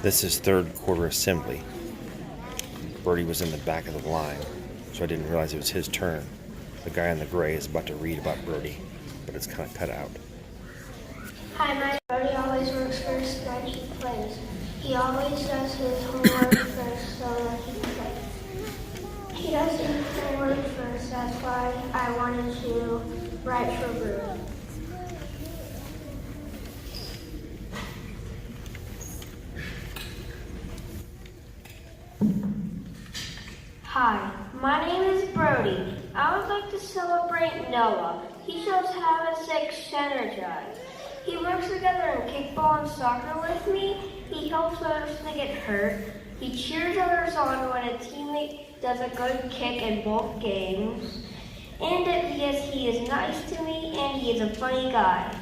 This is third quarter assembly. Birdie was in the back of the line, so I didn't realize it was his turn. The guy in the gray is about to read about Birdie, but it's kind of cut out. Hi, my Birdie always works first, then he plays. He always does his homework first so that he can play. He does his homework first, that's why I wanted to write for Goob. Hi, my name is Brody. I would like to celebrate Noah. He shows how to stay energized. He works together in kickball and soccer with me. He helps others to get hurt. He cheers others on when a teammate does a good kick in both games. And he is nice to me, and he is a funny guy.